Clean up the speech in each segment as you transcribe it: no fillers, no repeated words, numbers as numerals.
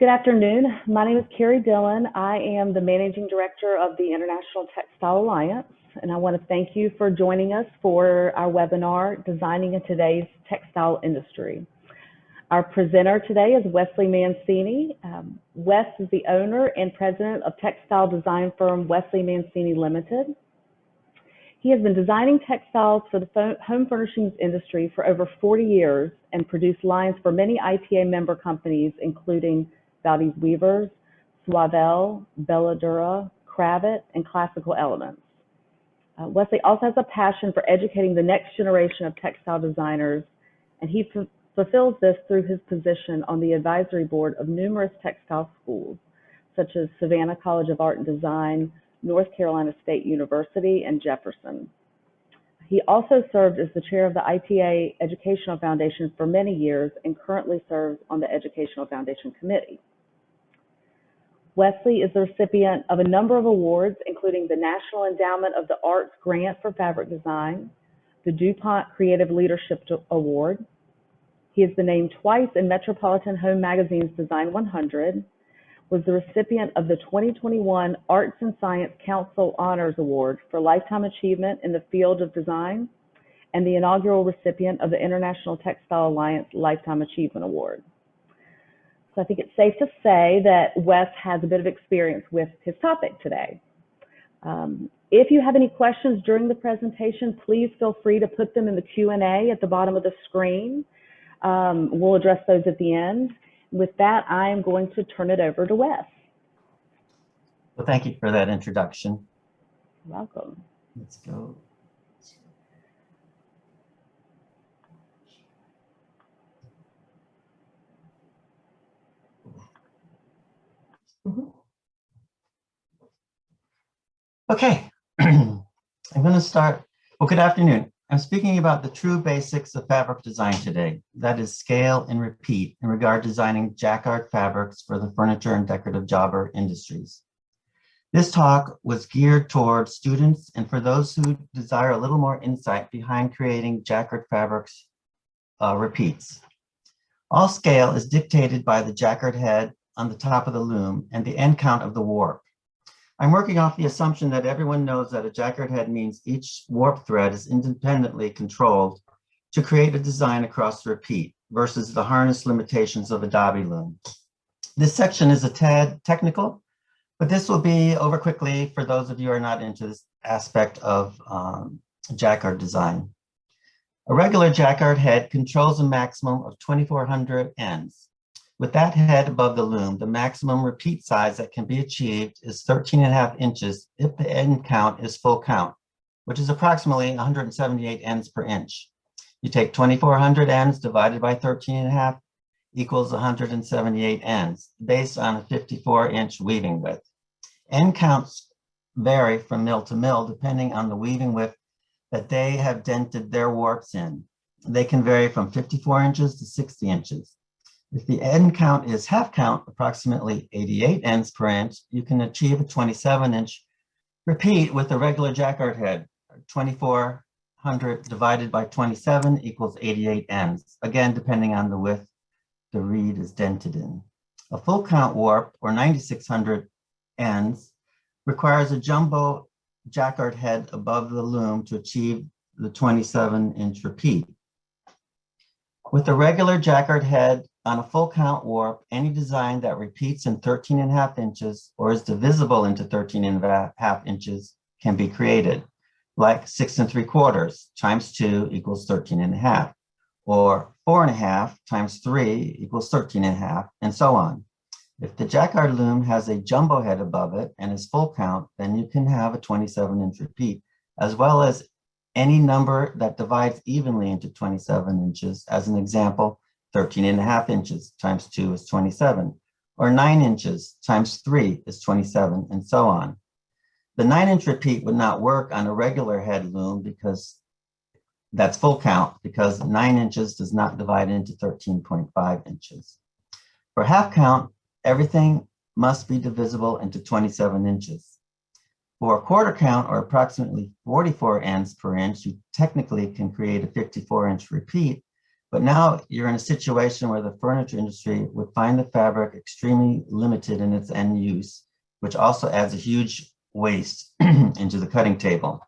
Good afternoon. My name is Carrie Dillon. I am the Managing Director of the International Textile Alliance, and I want to thank you for joining us for our webinar, Designing in Today's Textile Industry. Our presenter today is Wesley Mancini. Wes is the owner and president of textile design firm Wesley Mancini Limited. He has been designing textiles for the home furnishings industry for over 40 years and produced lines for many ITA member companies, including Valdez Weavers, Suavel, Belladura, Cravat, and Classical Elements. Wesley also has a passion for educating the next generation of textile designers, and he fulfills this through his position on the advisory board of numerous textile schools, such as Savannah College of Art and Design, North Carolina State University, and Jefferson. He also served as the chair of the ITA Educational Foundation for many years and currently serves on the Educational Foundation Committee. Wesley is the recipient of a number of awards, including the National Endowment of the Arts Grant for Fabric Design, the DuPont Creative Leadership Award. He has been named twice in Metropolitan Home Magazine's Design 100, was the recipient of the 2021 Arts and Science Council Honors Award for Lifetime Achievement in the Field of Design, and the inaugural recipient of the International Textile Alliance Lifetime Achievement Award. So I think it's safe to say that Wes has a bit of experience with his topic today. If you have any questions during the presentation, please feel free to put them in the Q&A at the bottom of the screen. We'll address those at the end. With that, I am going to turn it over to Wes. Well, thank you for that introduction. You're welcome. Let's go. Okay, I'm going to start. Well, good afternoon. I'm speaking about the true basics of fabric design today. That is scale and repeat in regard to designing jacquard fabrics for the furniture and decorative jobber industries. This talk was geared towards students and for those who desire a little more insight behind creating jacquard fabrics repeats. All scale is dictated by the jacquard head on the top of the loom and the end count of the warp. I'm working off the assumption that everyone knows that a jacquard head means each warp thread is independently controlled to create a design across the repeat versus the harness limitations of a dobby loom. This section is a tad technical, but this will be over quickly for those of you who are not into this aspect of jacquard design. A regular jacquard head controls a maximum of 2,400 ends. With that head above the loom, the maximum repeat size that can be achieved is 13.5 inches if the end count is full count, which is approximately 178 ends per inch. You take 2,400 ends divided by 13.5 equals 178 ends, based on a 54-inch weaving width. End counts vary from mill to mill depending on the weaving width that they have dented their warps in. They can vary from 54 inches to 60 inches. If the end count is half count, approximately 88 ends per inch, you can achieve a 27-inch repeat with a regular jacquard head. 2,400 divided by 27 equals 88 ends, again, depending on the width the reed is dented in. A full count warp, or 9,600 ends, requires a jumbo jacquard head above the loom to achieve the 27-inch repeat. With a regular jacquard head on a full count warp, any design that repeats in 13.5 inches or is divisible into 13.5 inches can be created, like 6 3/4 times 2 equals 13.5, or 4.5 times 3 equals 13.5, and so on. If the jacquard loom has a jumbo head above it and is full count, then you can have a 27-inch repeat, as well as any number that divides evenly into 27 inches. As an example, 13.5 inches times 2 is 27, or 9 inches times 3 is 27, and so on. The 9-inch repeat would not work on a regular head loom because that's full count, because 9 inches does not divide into 13.5 inches. For half count, everything must be divisible into 27 inches. For a quarter count, or approximately 44 ends per inch, you technically can create a 54-inch repeat, But now you're in a situation where the furniture industry would find the fabric extremely limited in its end use, which also adds a huge waste into the cutting table.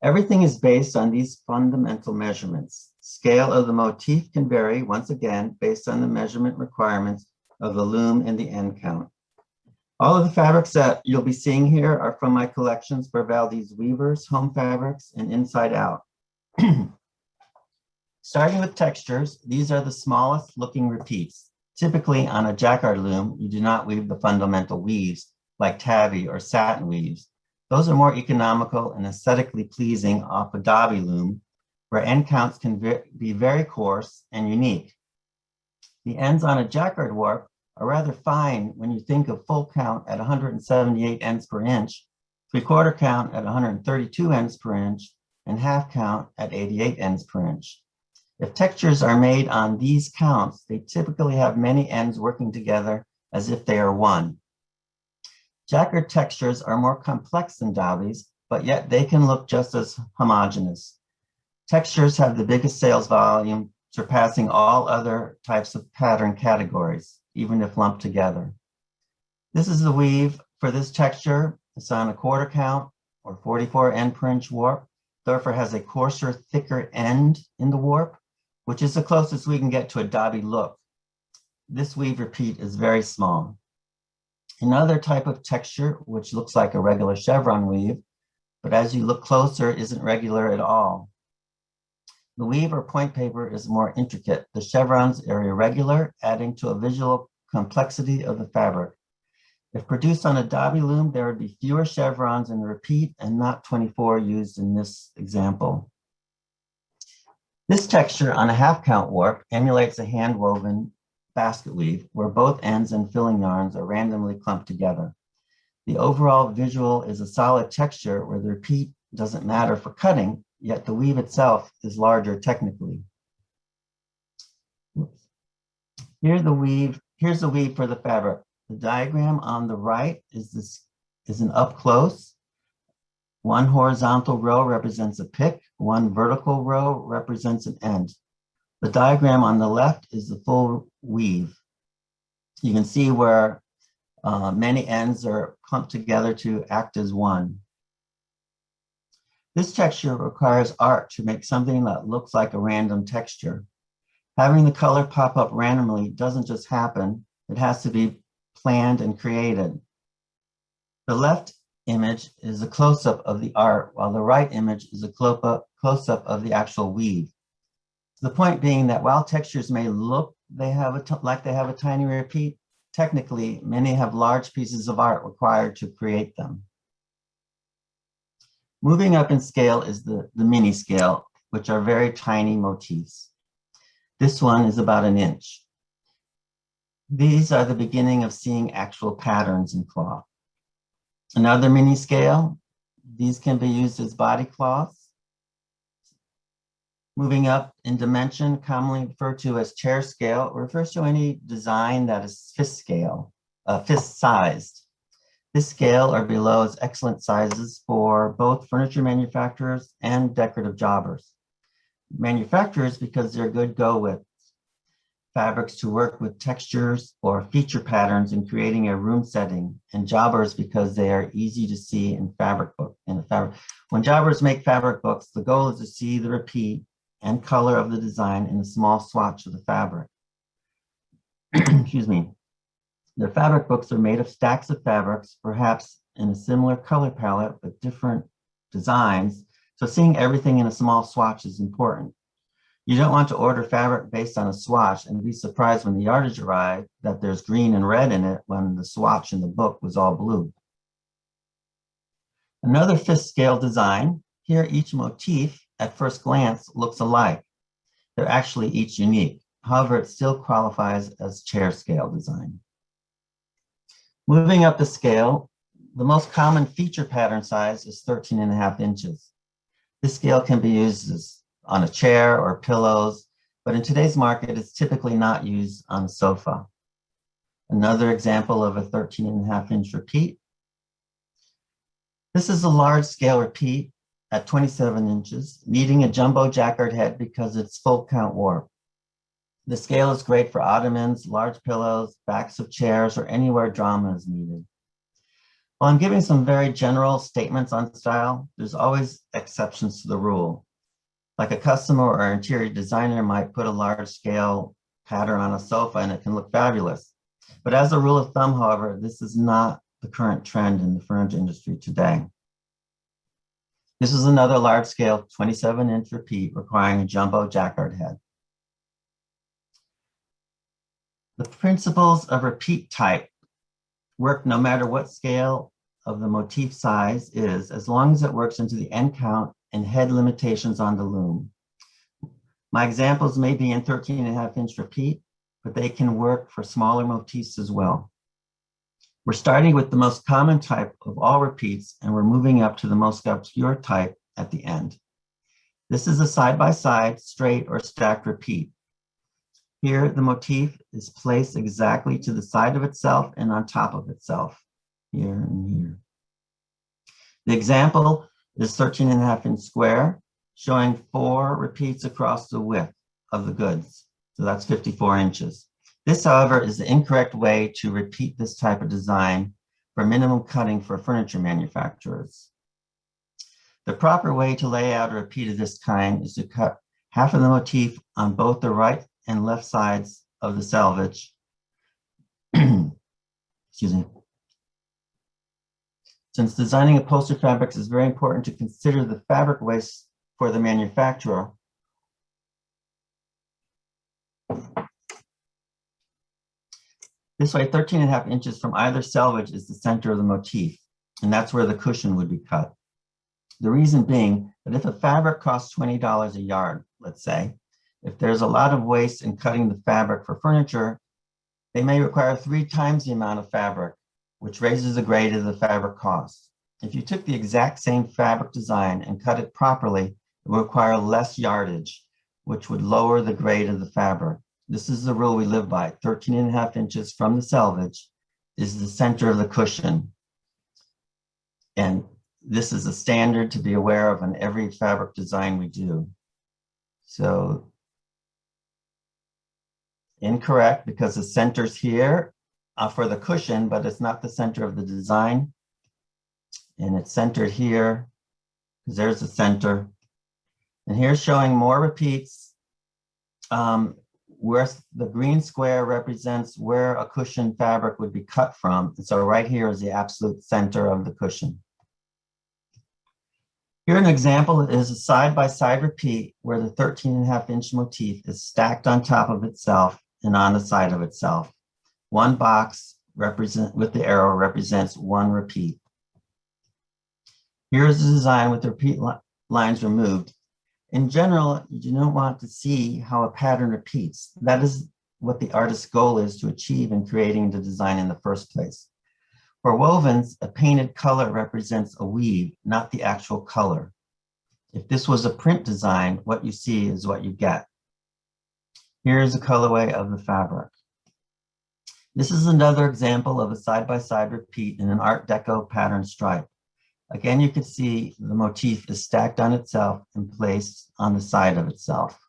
Everything is based on these fundamental measurements. Scale of the motif can vary, once again, based on the measurement requirements of the loom and the end count. All of the fabrics that you'll be seeing here are from my collections for Valdez Weavers, Home Fabrics, and Inside Out. Starting with textures, these are the smallest looking repeats. Typically on a jacquard loom, you do not weave the fundamental weaves like tabby or satin weaves. Those are more economical and aesthetically pleasing off a dobby loom, where end counts can be very coarse and unique. The ends on a jacquard warp are rather fine when you think of full count at 178 ends per inch, 3/4 count at 132 ends per inch, and half count at 88 ends per inch. If textures are made on these counts, they typically have many ends working together as if they are one. Jacquard textures are more complex than dobbies, but yet they can look just as homogeneous. Textures have the biggest sales volume, surpassing all other types of pattern categories, even if lumped together. This is the weave for this texture. It's on a 1/4 count or 44 end per inch warp. Therefore has a coarser, thicker end in the warp, which is the closest we can get to a dobby look. This weave repeat is very small. Another type of texture, which looks like a regular chevron weave, but as you look closer, isn't regular at all. The weave or point paper is more intricate. The chevrons are irregular, adding to a visual complexity of the fabric. If produced on a dobby loom, there would be fewer chevrons in the repeat and not 24 used in this example. This texture on a half count warp emulates a hand-woven basket weave where both ends and filling yarns are randomly clumped together. The overall visual is a solid texture where the repeat doesn't matter for cutting, yet the weave itself is larger technically. Here's the weave for the fabric. The diagram on the right is an up close. One horizontal row represents a pick, one vertical row represents an end. The diagram on the left is the full weave. You can see where many ends are clumped together to act as one. This texture requires art to make something that looks like a random texture. Having the color pop up randomly doesn't just happen, it has to be planned and created. The left image is a close-up of the art, while the right image is a close-up of the actual weave. The point being that while textures may look like they have a tiny repeat, technically, many have large pieces of art required to create them. Moving up in scale is the mini scale, which are very tiny motifs. This one is about 1 inch. These are the beginning of seeing actual patterns in cloth. Another mini scale, these can be used as body cloths. Moving up in dimension, commonly referred to as chair scale, refers to any design that is fist-sized. This scale or below is excellent sizes for both furniture manufacturers and decorative jobbers. Manufacturers, because they're good go-with fabrics to work with textures or feature patterns in creating a room setting, and jobbers because they are easy to see in fabric book. When jobbers make fabric books, the goal is to see the repeat and color of the design in a small swatch of the fabric. Excuse me. Their fabric books are made of stacks of fabrics, perhaps in a similar color palette, but different designs. So seeing everything in a small swatch is important. You don't want to order fabric based on a swatch and be surprised when the yardage arrives that there's green and red in it when the swatch in the book was all blue. Another fifth scale design. Here, each motif at first glance looks alike. They're actually each unique. However, it still qualifies as chair scale design. Moving up the scale, the most common feature pattern size is 13.5 inches. This scale can be used on a chair or pillows, but in today's market, it's typically not used on a sofa. Another example of a 13.5 inch repeat. This is a large scale repeat. at 27 inches, needing a jumbo jacquard head because it's full count warp. The scale is great for ottomans, large pillows, backs of chairs, or anywhere drama is needed. While I'm giving some very general statements on style, there's always exceptions to the rule. Like a customer or interior designer might put a large scale pattern on a sofa and it can look fabulous. But as a rule of thumb, however, this is not the current trend in the furniture industry today. This is another large scale 27-inch repeat requiring a jumbo jacquard head. The principles of repeat type work no matter what scale of the motif size is, as long as it works into the end count and head limitations on the loom. My examples may be in 13.5-inch repeat, but they can work for smaller motifs as well. We're starting with the most common type of all repeats, and we're moving up to the most obscure type at the end. This is a side-by-side, straight, or stacked repeat. Here, the motif is placed exactly to the side of itself and on top of itself, here and here. The example is 13.5-inch square, showing 4 repeats across the width of the goods. So that's 54 inches. This, however, is the incorrect way to repeat this type of design for minimum cutting for furniture manufacturers. The proper way to lay out a repeat of this kind is to cut half of the motif on both the right and left sides of the selvage. Excuse me. Since designing upholstery fabrics is very important to consider the fabric waste for the manufacturer, this way 13.5 inches from either selvage is the center of the motif, and that's where the cushion would be cut. The reason being that if a fabric costs $20 a yard, let's say, if there's a lot of waste in cutting the fabric for furniture, they may require 3 times the amount of fabric, which raises the grade of the fabric cost. If you took the exact same fabric design and cut it properly, it would require less yardage, which would lower the grade of the fabric. This is the rule we live by. 13.5 inches from the selvage is the center of the cushion. And this is a standard to be aware of in every fabric design we do. So incorrect, because the center's here for the cushion, but it's not the center of the design. And it's centered here, because there's the center. And here's showing more repeats, where the green square represents where a cushion fabric would be cut from. And so right here is the absolute center of the cushion. Here an example is a side-by-side repeat where the 13.5-inch motif is stacked on top of itself and on the side of itself. One box with the arrow represents one repeat. Here is the design with the repeat lines removed. In general, you do not want to see how a pattern repeats. That is what the artist's goal is to achieve in creating the design in the first place. For wovens, a painted color represents a weave, not the actual color. If this was a print design, what you see is what you get. Here is a colorway of the fabric. This is another example of a side-by-side repeat in an Art Deco pattern stripe. Again, you can see the motif is stacked on itself and placed on the side of itself.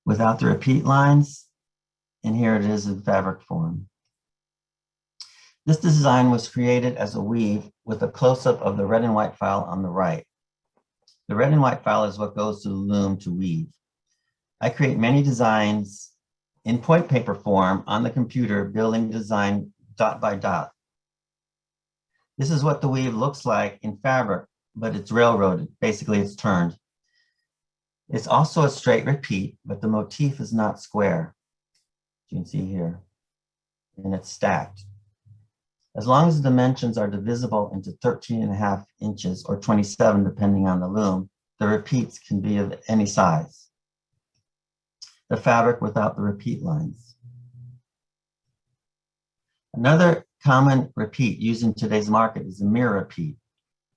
Without the repeat lines, and here it is in fabric form. This design was created as a weave with a close-up of the red and white file on the right. The red and white file is what goes to the loom to weave. I create many designs in point paper form on the computer, building design dot by dot. This is what the weave looks like in fabric, but it's railroaded. Basically, it's turned. It's also a straight repeat, but the motif is not square. You can see here, and it's stacked. As long as the dimensions are divisible into 13.5 inches or 27, depending on the loom, the repeats can be of any size. The fabric without the repeat lines. Another common repeat used in today's market is a mirror repeat.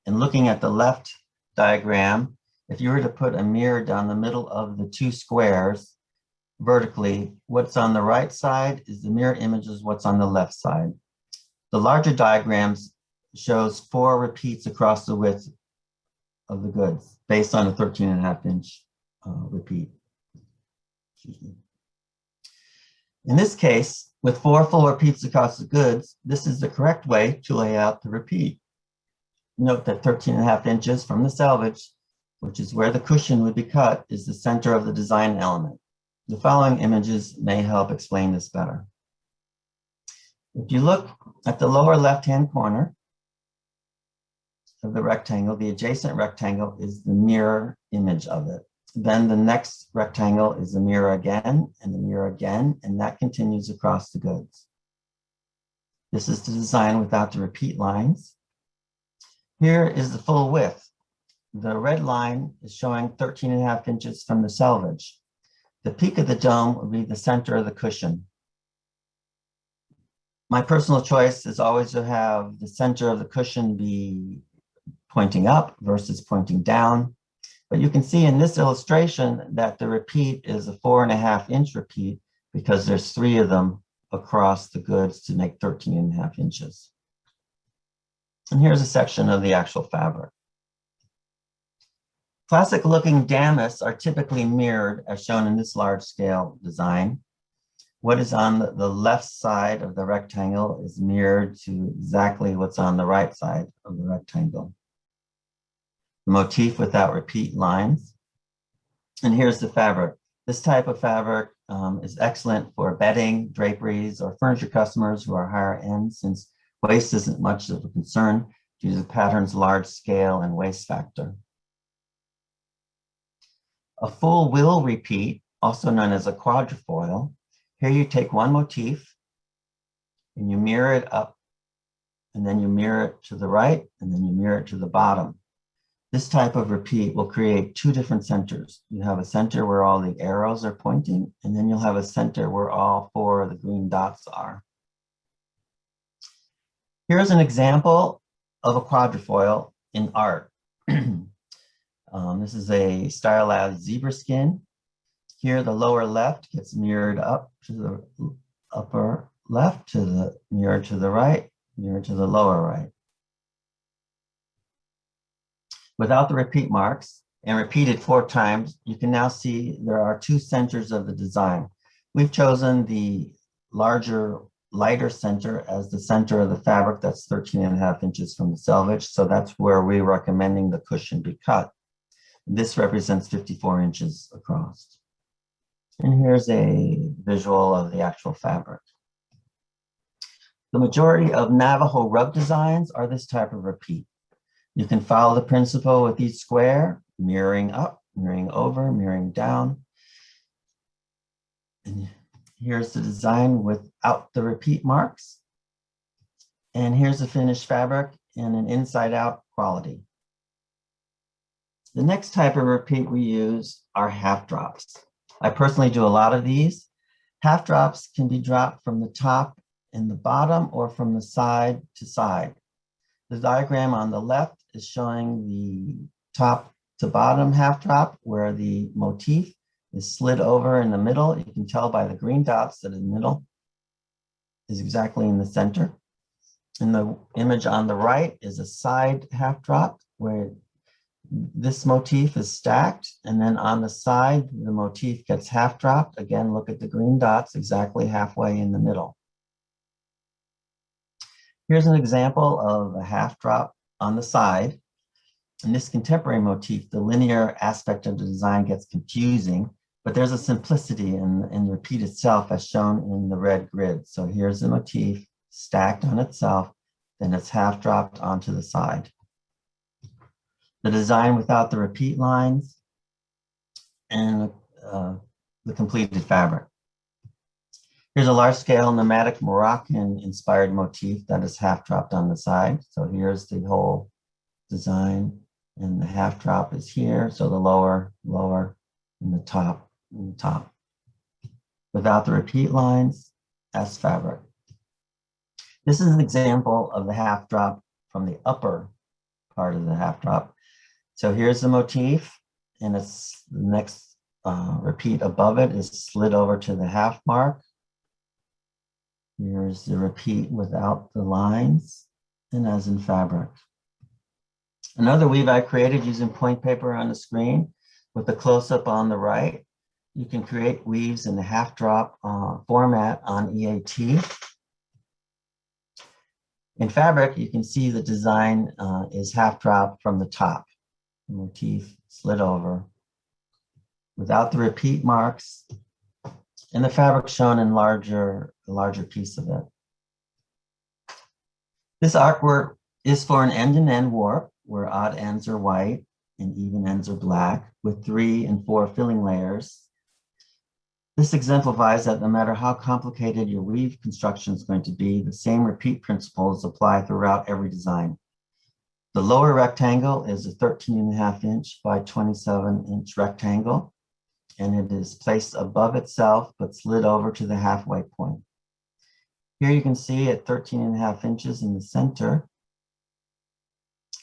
And looking at the left diagram, if you were to put a mirror down the middle of the 2 squares vertically, what's on the right side is the mirror image is what's on the left side. The larger diagrams shows 4 repeats across the width of the goods based on a 13.5-inch repeat. Excuse me. In this case, with 4 full repeats across the goods, this is the correct way to lay out the repeat. Note that 13.5 inches from the selvage, which is where the cushion would be cut, is the center of the design element. The following images may help explain this better. If you look at the lower left-hand corner of the rectangle, the adjacent rectangle is the mirror image of it. Then the next rectangle is the mirror again, and the mirror again, and that continues across the goods. This is the design without the repeat lines. Here is the full width. The red line is showing 13.5 inches from the selvage. The peak of the dome would be the center of the cushion. My personal choice is always to have the center of the cushion be pointing up versus pointing down. But you can see in this illustration that the repeat is a 4.5-inch repeat because there's 3 of them across the goods to make 13.5 inches. And here's a section of the actual fabric. Classic looking damask are typically mirrored as shown in this large scale design. What is on the left side of the rectangle is mirrored to exactly what's on the right side of the rectangle. The motif without repeat lines. And here's the fabric. This type of fabric is excellent for bedding, draperies, or furniture customers who are higher end, since waste isn't much of a concern due to the pattern's large scale and waste factor. A full will repeat, also known as a quadrifoil. Here you take one motif and you mirror it up, and then you mirror it to the right, and then you mirror it to the bottom. This type of repeat will create 2 different centers. You have a center where all the arrows are pointing, and then you'll have a center where all 4 of the green dots are. Here's an example of a quadrifoil in art. This is a stylized zebra skin. Here, the lower left gets mirrored up to the upper left, to the mirror to the right, mirror to the lower right. Without the repeat marks and repeated 4 times, you can now see there are 2 centers of the design. We've chosen the larger, lighter center as the center of the fabric. That's 13.5 inches from the selvage. So that's where we're recommending the cushion be cut. This represents 54 inches across. And here's a visual of the actual fabric. The majority of Navajo rug designs are this type of repeat. You can follow the principle with each square, mirroring up, mirroring over, mirroring down. And here's the design without the repeat marks. And here's the finished fabric in an inside-out quality. The next type of repeat we use are half drops. I personally do a lot of these. Half drops can be dropped from the top and the bottom or from the side to side. The diagram on the left is showing the top to bottom half drop where the motif is slid over in the middle. You can tell by the green dots that in the middle is exactly in the center. And the image on the right is a side half drop where this motif is stacked, and then on the side, the motif gets half dropped. Again, look at the green dots exactly halfway in the middle. Here's an example of a half drop on the side. In this contemporary motif, the linear aspect of the design gets confusing, but there's a simplicity in the repeat itself as shown in the red grid. So here's the motif stacked on itself, then it's half dropped onto the side. The design without the repeat lines, and the completed fabric. Here's a large-scale nomadic Moroccan-inspired motif that is half dropped on the side. So here's the whole design, and the half drop is here. So the lower, and the top, Without the repeat lines, as fabric. This is an example of the half drop from the upper part of the half drop. So here's the motif, and it's the next repeat above it is slid over to the half mark. Here's the repeat without the lines, and as in fabric. Another weave I created using point paper on the screen with a close-up on the right. You can create weaves in the half drop format on EAT. In fabric, you can see the design is half drop from the top. The motif slid over without the repeat marks, and the fabric shown in the larger piece of it. This artwork is for an end-to-end warp where odd ends are white and even ends are black with 3 and 4 filling layers. This exemplifies that no matter how complicated your weave construction is going to be, the same repeat principles apply throughout every design. The lower rectangle is a 13.5 inch by 27 inch rectangle, and it is placed above itself but slid over to the halfway point. Here you can see at 13.5 inches in the center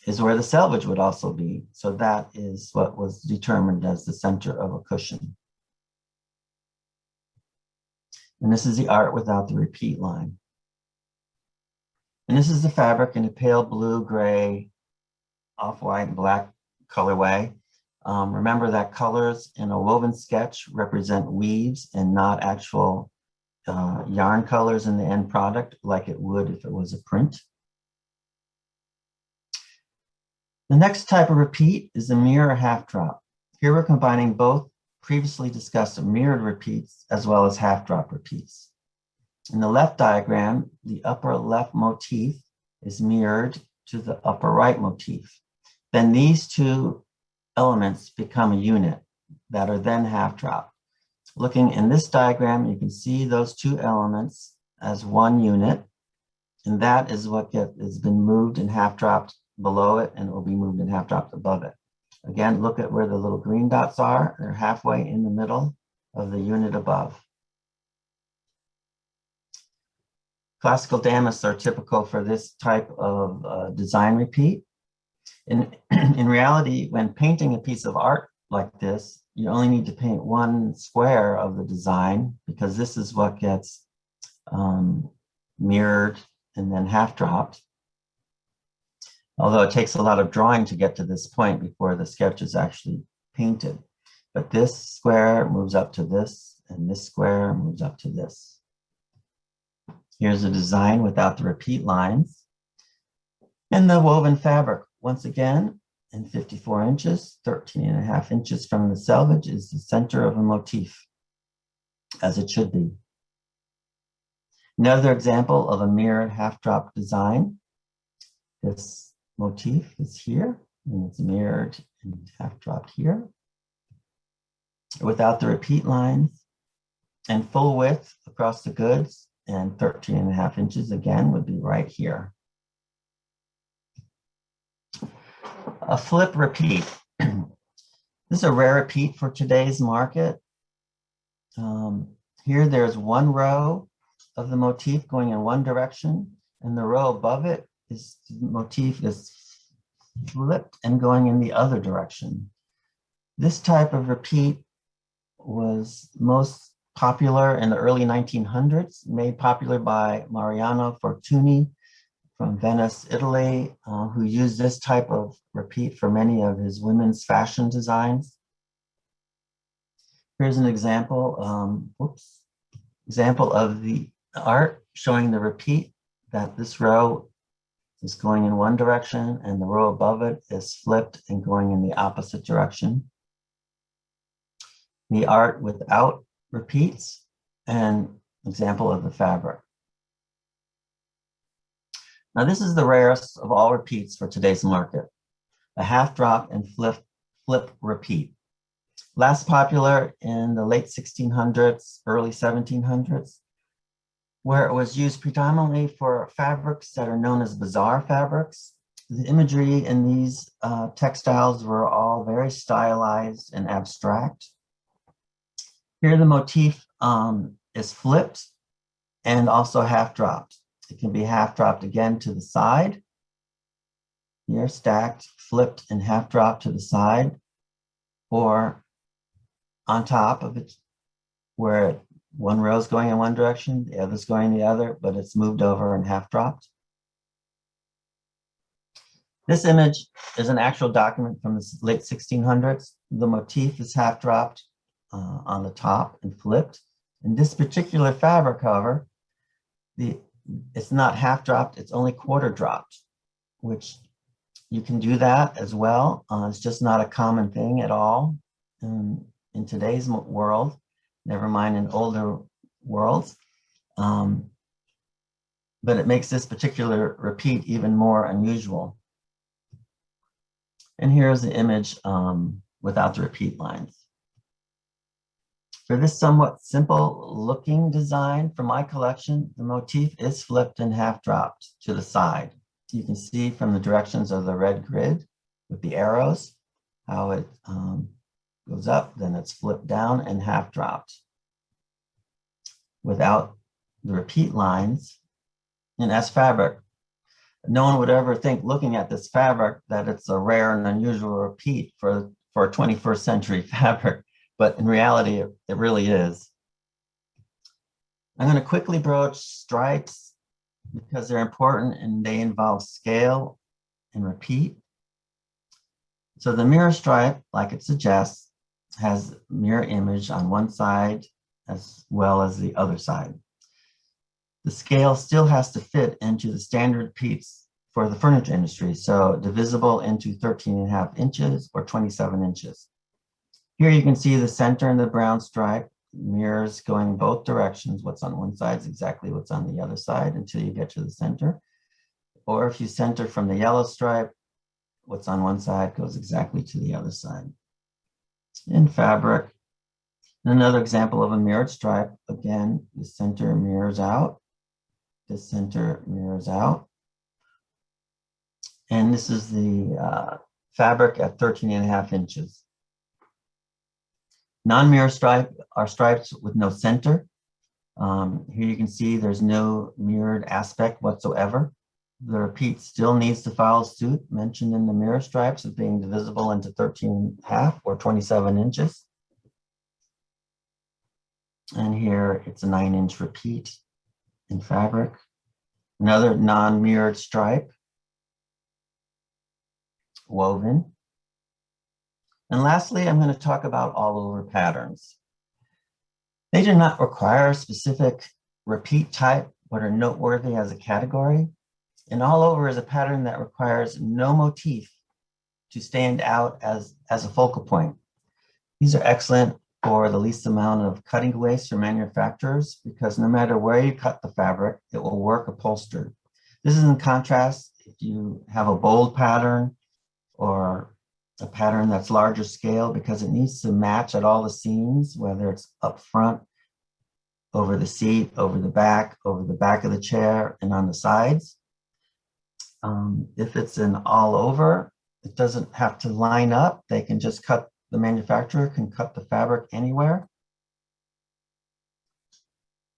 is where the selvage would also be. So that is what was determined as the center of a cushion. And this is the art without the repeat line. And this is the fabric in a pale blue, gray, off-white, and black colorway. Remember that colors in a woven sketch represent weaves and not actual yarn colors in the end product, like it would if it was a print. The next type of repeat is a mirror half drop. Here we're combining both previously discussed mirrored repeats as well as half drop repeats. In the left diagram, the upper left motif is mirrored to the upper right motif. Then these two elements become a unit that are then half drop. Looking in this diagram, you can see those two elements as one unit, and that is what has been moved and half dropped below it, and it will be moved and half dropped above it. Again, look at where the little green dots are. They're halfway in the middle of the unit above. Classical damask are typical for this type of design repeat. In reality, when painting a piece of art like this, you only need to paint one square of the design because this is what gets mirrored and then half dropped. Although it takes a lot of drawing to get to this point before the sketch is actually painted. But this square moves up to this, and this square moves up to this. Here's a design without the repeat lines. And the woven fabric, once again, in 54 inches, 13.5 inches from the selvage is the center of a motif, as it should be. Another example of a mirrored half-drop design. This motif is here, and it's mirrored and half-dropped here, without the repeat lines, and full width across the goods, and 13.5 inches again would be right here. A flip repeat. This is a rare repeat for today's market. Here there's one row of the motif going in one direction, and the row above it is the motif is flipped and going in the other direction. This type of repeat was most popular in the early 1900s, made popular by Mariano Fortuny from Venice, Italy, who used this type of repeat for many of his women's fashion designs. Here's an example, example of the art showing the repeat, that this row is going in one direction and the row above it is flipped and going in the opposite direction. The art without repeats, and example of the fabric. Now this is the rarest of all repeats for today's market, a half drop and flip repeat. Last popular in the late 1600s, early 1700s, where it was used predominantly for fabrics that are known as bazaar fabrics. The imagery in these textiles were all very stylized and abstract. Here the motif is flipped and also half dropped. It can be half dropped again to the side. Here stacked, flipped, and half dropped to the side, or on top of it, where one row is going in one direction, the other's going the other, but it's moved over and half dropped. This image is an actual document from the late 1600s. The motif is half dropped on the top and flipped. In this particular fabric, however, it's not half dropped, it's only quarter dropped, which you can do that as well. It's just not a common thing at all in today's world, never mind in older worlds. But it makes this particular repeat even more unusual. And here's the image without the repeat lines. For this somewhat simple looking design from my collection, the motif is flipped and half dropped to the side. You can see from the directions of the red grid with the arrows, how it goes up, then it's flipped down and half dropped. Without the repeat lines, and as fabric, no one would ever think, looking at this fabric, that it's a rare and unusual repeat for a 21st century fabric, but in reality, it really is. I'm going to quickly broach stripes because they're important and they involve scale and repeat. So the mirror stripe, like it suggests, has mirror image on one side as well as the other side. The scale still has to fit into the standard repeats for the furniture industry, so divisible into 13.5 inches or 27 inches. Here you can see the center and the brown stripe, mirrors going both directions. What's on one side is exactly what's on the other side until you get to the center. Or if you center from the yellow stripe, what's on one side goes exactly to the other side. In fabric, another example of a mirrored stripe, again, the center mirrors out. The center mirrors out. And this is the fabric at 13.5 inches. Non-mirror stripe are stripes with no center. Here you can see there's no mirrored aspect whatsoever. The repeat still needs to follow suit mentioned in the mirror stripes of being divisible into 13.5 or 27 inches. And here it's a 9-inch repeat in fabric. Another non-mirrored stripe, woven. And lastly, I'm going to talk about all-over patterns. They do not require a specific repeat type, but are noteworthy as a category. And all-over is a pattern that requires no motif to stand out as a focal point. These are excellent for the least amount of cutting waste for manufacturers, because no matter where you cut the fabric, it will work upholstered. This is in contrast if you have a bold pattern or a pattern that's larger scale, because it needs to match at all the seams, whether it's up front, over the seat, over the back of the chair, and on the sides. If it's an all over, it doesn't have to line up. They can just the manufacturer can cut the fabric anywhere.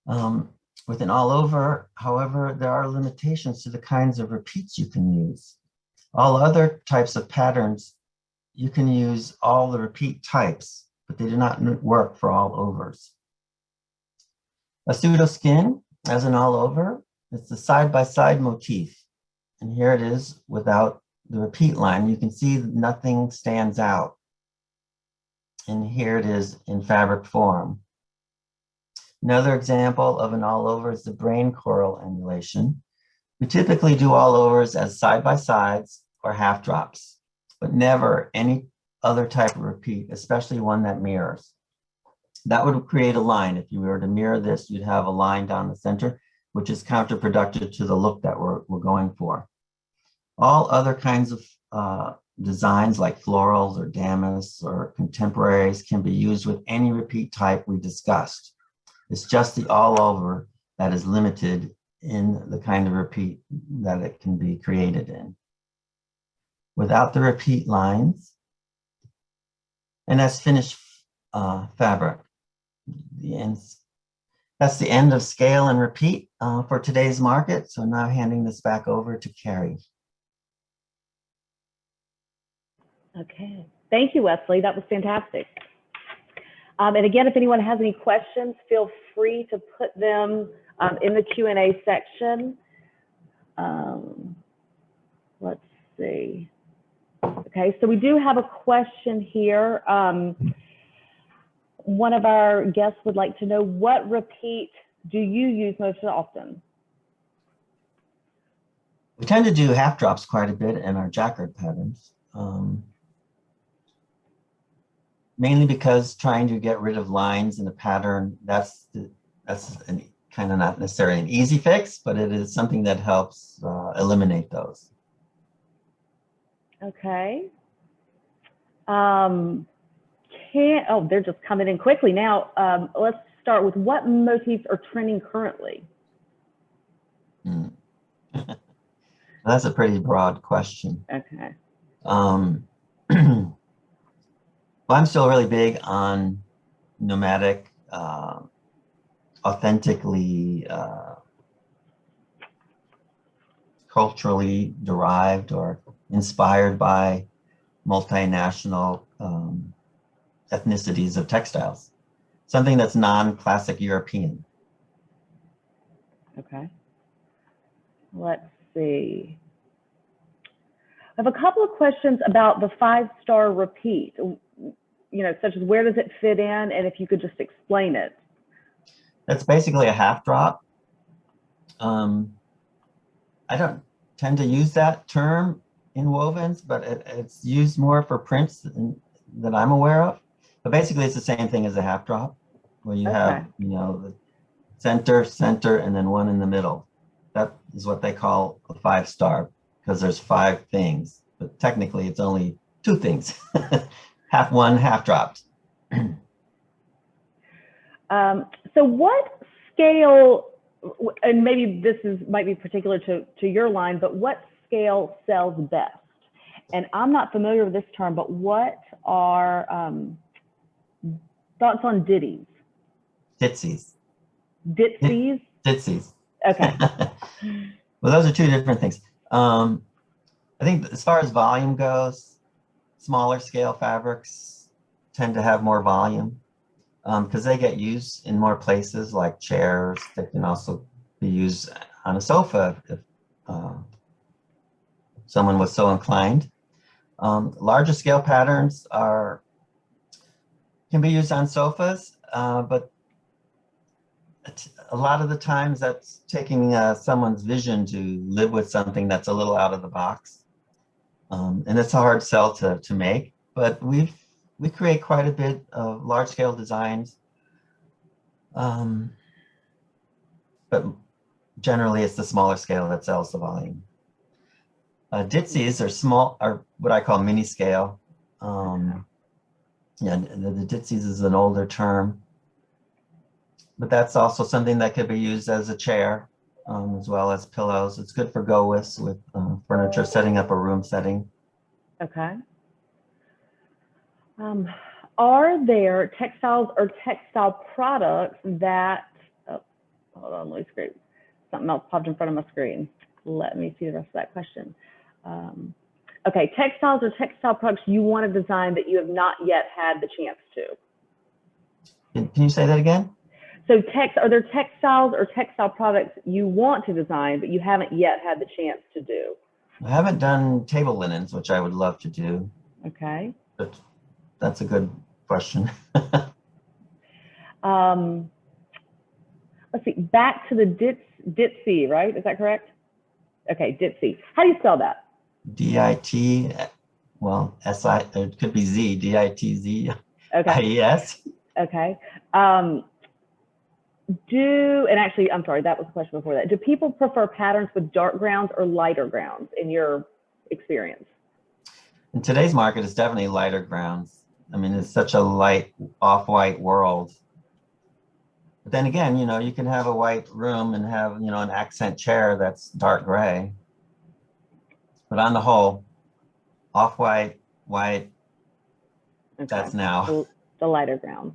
With an all over, however, there are limitations to the kinds of repeats you can use. All other types of patterns, you can use all the repeat types, but they do not work for all overs. A pseudo skin as an all over, it's the side-by-side motif. And here it is without the repeat line. You can see that nothing stands out. And here it is in fabric form. Another example of an all over is the brain coral emulation. We typically do all overs as side-by-sides or half drops, but never any other type of repeat, especially one that mirrors. That would create a line. If you were to mirror this, you'd have a line down the center, which is counterproductive to the look that we're going for. All other kinds of designs like florals or damask or contemporaries can be used with any repeat type we discussed. It's just the all over that is limited in the kind of repeat that it can be created in. Without the repeat lines, and that's finished fabric. That's the end of scale and repeat for today's market. So now handing this back over to Carrie. Okay, thank you, Wesley. That was fantastic. And again, if anyone has any questions, feel free to put them in the Q&A section. Let's see. Okay, so we do have a question here. One of our guests would like to know, what repeat do you use most often? We tend to do half drops quite a bit in our jacquard patterns, mainly because trying to get rid of lines in a pattern, that's kind of not necessarily an easy fix, but it is something that helps eliminate those. Okay. They're just coming in quickly now. Let's start with, what motifs are trending currently? That's a pretty broad question. Okay. Well, I'm still really big on nomadic, authentically culturally derived or inspired by multinational ethnicities of textiles. Something that's non-classic European. Okay. Let's see. I have a couple of questions about the 5-star repeat, such as where does it fit in, and if you could just explain it. That's basically a half drop. I don't tend to use that term in wovens, but it's used more for prints that I'm aware of. But basically, it's the same thing as a half drop, where you have, the center, and then one in the middle. That is what they call a 5-star, because there's 5 things, but technically it's only 2 things. Half one, half dropped. So what scale, and maybe this might be particular to your line, but what scale sells best? And I'm not familiar with this term, but what are thoughts on ditties? Ditsies. Ditsies? Ditsies. Okay. Well, those are 2 different things. I think as far as volume goes, smaller scale fabrics tend to have more volume because they get used in more places, like chairs. They can also be used on a sofa if someone was so inclined. Larger scale patterns can be used on sofas, but a lot of the times that's taking someone's vision to live with something that's a little out of the box. And it's a hard sell to make, but we create quite a bit of large scale designs. But generally it's the smaller scale that sells the volume. Ditsies are what I call mini scale. The ditsies is an older term, but that's also something that could be used as a chair, as well as pillows. It's good for go-withs with furniture, setting up a room setting. Okay. Are there textiles or textile products that, hold on, let me screen. Something else popped in front of my screen. Let me see the rest of that question. Okay, textiles or textile products you want to design that you have not yet had the chance to. Can you say that again? So are there textiles or textile products you want to design, but you haven't yet had the chance to do? I haven't done table linens, which I would love to do. Okay. But that's a good question. Let's see, back to the Ditsy, right? Is that correct? Okay, Ditsy. How do you spell that? D-I-T, well, S-I, it could be Z, D-I-T-Z, Okay. I-E-S. Okay. And actually, I'm sorry, that was the question before that. Do people prefer patterns with dark grounds or lighter grounds in your experience? In today's market, it's definitely lighter grounds. I mean, it's such a light, off-white world. But then again, you can have a white room and have, an accent chair that's dark gray. But on the whole, off-white, white, okay. That's now. The lighter ground.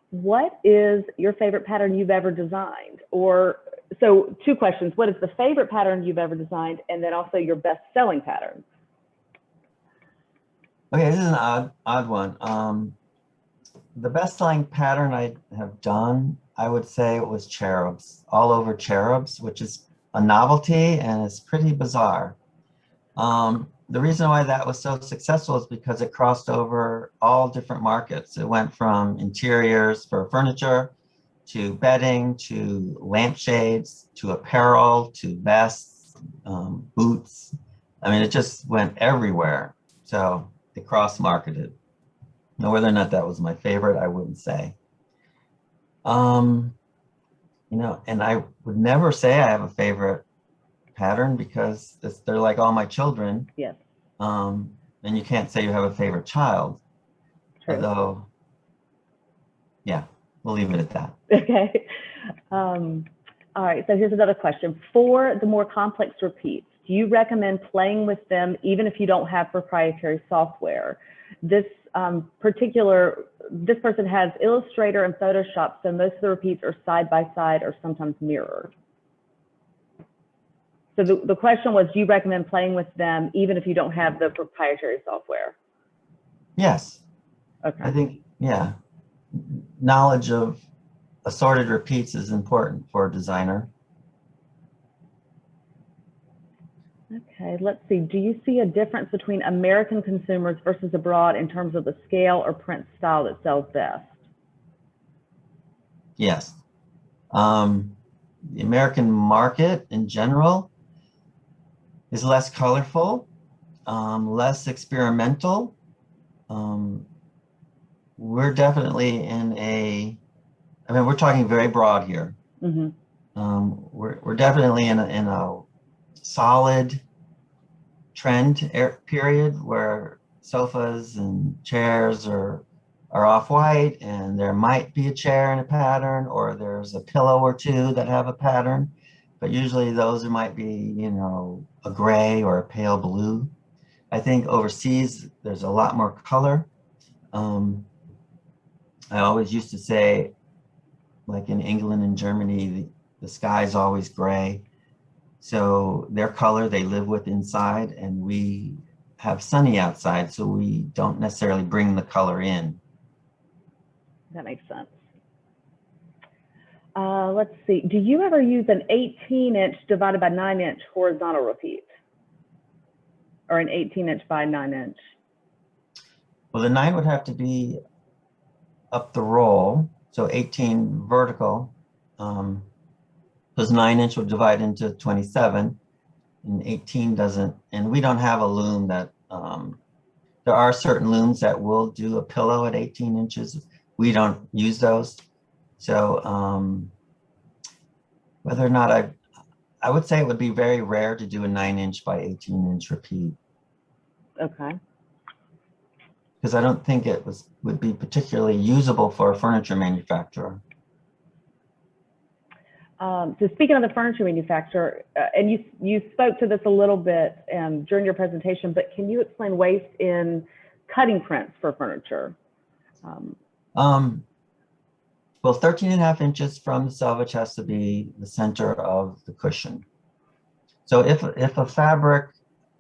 What is your favorite pattern you've ever designed? So 2 questions. What is the favorite pattern you've ever designed? And then also your best-selling pattern. Okay, this is an odd one. The best-selling pattern I have done, I would say it was cherubs, all over cherubs, which is a novelty and it's pretty bizarre. The reason why that was so successful is because it crossed over all different markets. It went from interiors for furniture to bedding, to lampshades, to apparel, to vests, boots. I mean, it just went everywhere. So it cross-marketed. Now, whether or not that was my favorite, I wouldn't say. And I would never say I have a favorite pattern because they're like all my children. Yes. And you can't say you have a favorite child. True. Although, yeah, we'll leave it at that. Okay. All right, so here's another question. For the more complex repeats, do you recommend playing with them even if you don't have proprietary software? This person has Illustrator and Photoshop, so most of the repeats are side by side or sometimes mirrored. So the question was, do you recommend playing with them even if you don't have the proprietary software? Yes. Okay. I think, yeah, knowledge of assorted repeats is important for a designer. Okay, let's see. Do you see a difference between American consumers versus abroad in terms of the scale or print style that sells best? Yes. The American market in general is less colorful, less experimental. We're definitely we're talking very broad here. Mm-hmm. We're definitely in a solid trend period where sofas and chairs are off-white, and there might be a chair in a pattern, or there's a pillow or two that have a pattern, but usually those might be, a gray or a pale blue. I think overseas there's a lot more color. I always used to say, like in England and Germany, the sky is always gray. So their color they live with inside, and we have sunny outside, so we don't necessarily bring the color in. That makes sense. Let's see. Do you ever use an 18-inch divided by 9-inch horizontal repeat? Or an 18-inch by 9-inch? Well, the 9 would have to be up the roll, so 18 vertical. Because 9-inch would divide into 27, and 18 doesn't. And we don't have a loom that, there are certain looms that will do a pillow at 18 inches. We don't use those. So whether or not I would say it would be very rare to do a 9-inch by 18-inch repeat. Okay. Because I don't think it would be particularly usable for a furniture manufacturer. So speaking of the furniture manufacturer, and you spoke to this a little bit during your presentation, but can you explain waste in cutting prints for furniture? Well, 13.5 inches from the selvage has to be the center of the cushion. So if a fabric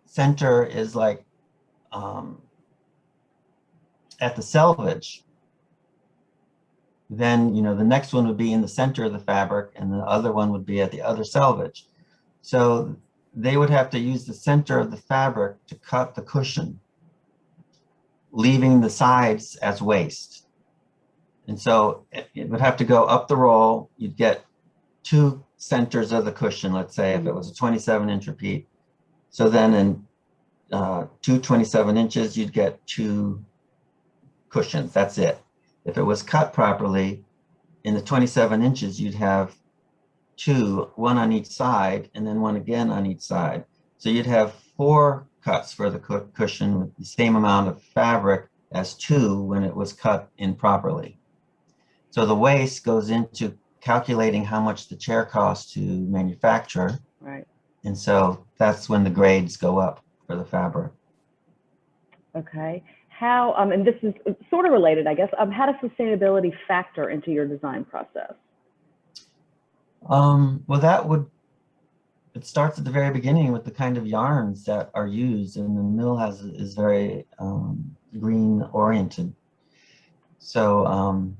center is like at the selvage, then the next one would be in the center of the fabric, and the other one would be at the other selvage. So they would have to use the center of the fabric to cut the cushion, leaving the sides as waste. And so it would have to go up the roll. You'd get 2 centers of the cushion, let's say, if it was a 27-inch repeat. So then in 2 27 inches, you'd get 2 cushions. That's it. If it was cut properly, in the 27 inches, you'd have 2, 1 on each side, and then 1 again on each side. So you'd have 4 cuts for the cushion with the same amount of fabric as 2 when it was cut improperly. So the waste goes into calculating how much the chair costs to manufacture. Right. And so that's when the grades go up for the fabric. Okay. How, and this is sort of related, I guess, how does sustainability factor into your design process? Well, it starts at the very beginning with the kind of yarns that are used, and the mill is very green oriented. So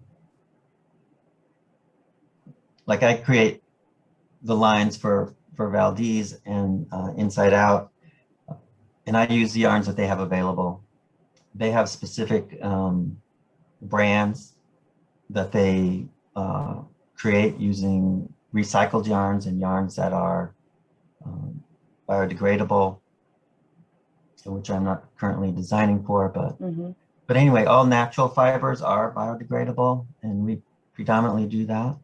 like I create the lines for Valdez and Inside Out. and I use the yarns that they have available. They have specific brands that they create using recycled yarns and yarns that are biodegradable, which I'm not currently designing for, but anyway, all natural fibers are biodegradable, and we predominantly do that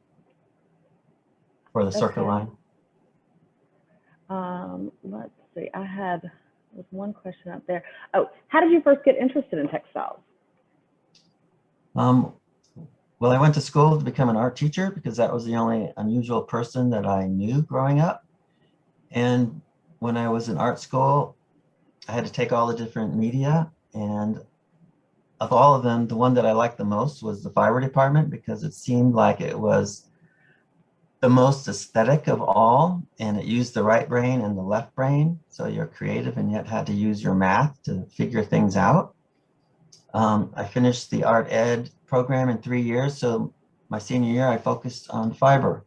for the circle line. Let's see, there's one question up there. Oh, how did you first get interested in textiles? Well, I went to school to become an art teacher because that was the only unusual person that I knew growing up. And when I was in art school, I had to take all the different media, and of all of them, the one that I liked the most was the fiber department because it seemed like it was the most aesthetic of all, and it used the right brain and the left brain. So you're creative and yet had to use your math to figure things out. I finished the art ed program in 3 years. So my senior year, I focused on fiber,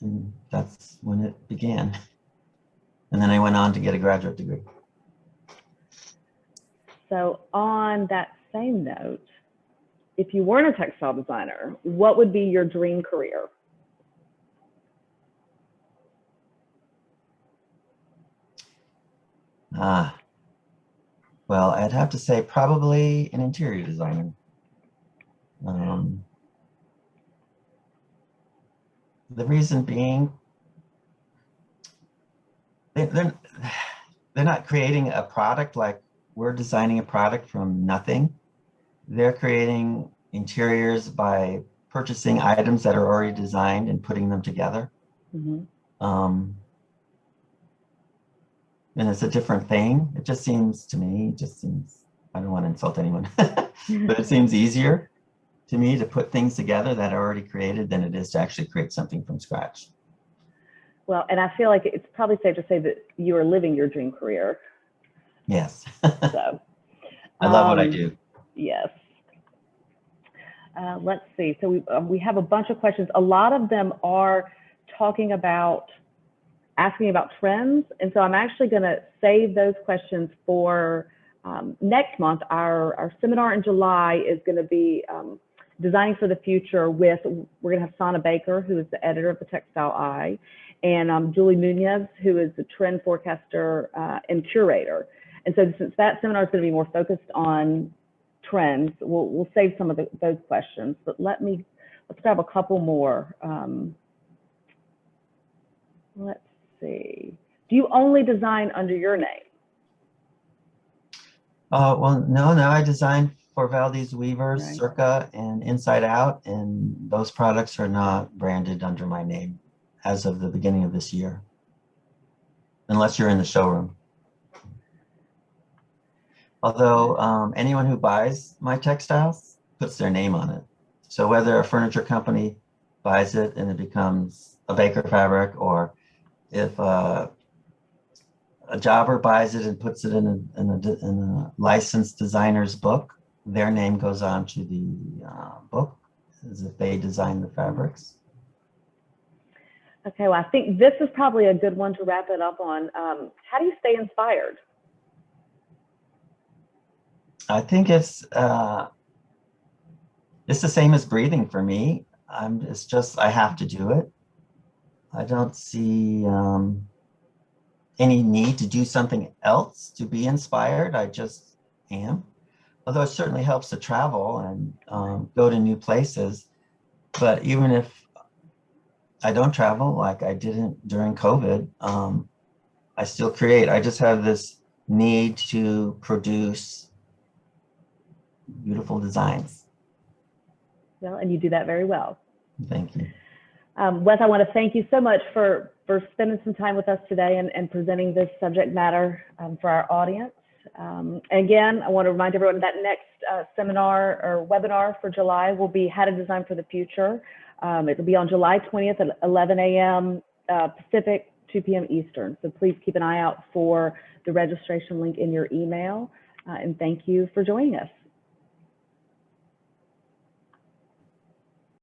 and that's when it began. And then I went on to get a graduate degree. So on that same note, if you weren't a textile designer, what would be your dream career? Well, I'd have to say probably an interior designer. The reason being, they're not creating a product like we're designing a product from nothing. They're creating interiors by purchasing items that are already designed and putting them together. And it's a different thing. It just seems to me, I don't want to insult anyone, but it seems easier to me to put things together that are already created than it is to actually create something from scratch. Well, and I feel like it's probably safe to say that you are living your dream career. Yes. So I love what I do. Yes. Let's see. So we have a bunch of questions. A lot of them are asking about trends. And so I'm actually going to save those questions for next month. Our seminar in July is going to be Designing for the Future we're going to have Sana Baker, who is the editor of the Textile Eye, and Julie Munoz, who is the trend forecaster and curator. And so since that seminar is going to be more focused on trends, we'll save some of those questions, but let's grab a couple more. Let's see. Do you only design under your name? Well, no, I designed for Valdez Weavers, Right. Circa, and Inside Out, and those products are not branded under my name as of the beginning of this year, unless you're in the showroom. Although anyone who buys my textiles puts their name on it. So whether a furniture company buys it and it becomes a Baker fabric, or if a jobber buys it and puts it in a licensed designer's book, their name goes on to the book as if they designed the fabrics. Okay, well, I think this is probably a good one to wrap it up on. How do you stay inspired? I think it's the same as breathing for me. It's just, I have to do it. I don't see any need to do something else to be inspired. I just am. Although it certainly helps to travel and go to new places. But even if I don't travel, like I didn't during COVID, I still create. I just have this need to produce beautiful designs. Well, and you do that very well. Thank you. Wes, I want to thank you so much for spending some time with us today and presenting this subject matter for our audience. Again, I want to remind everyone that next seminar or webinar for July will be How to Design for the Future. It will be on July 20th at 11 a.m. Pacific, 2 p.m. Eastern. So please keep an eye out for the registration link in your email. And thank you for joining us.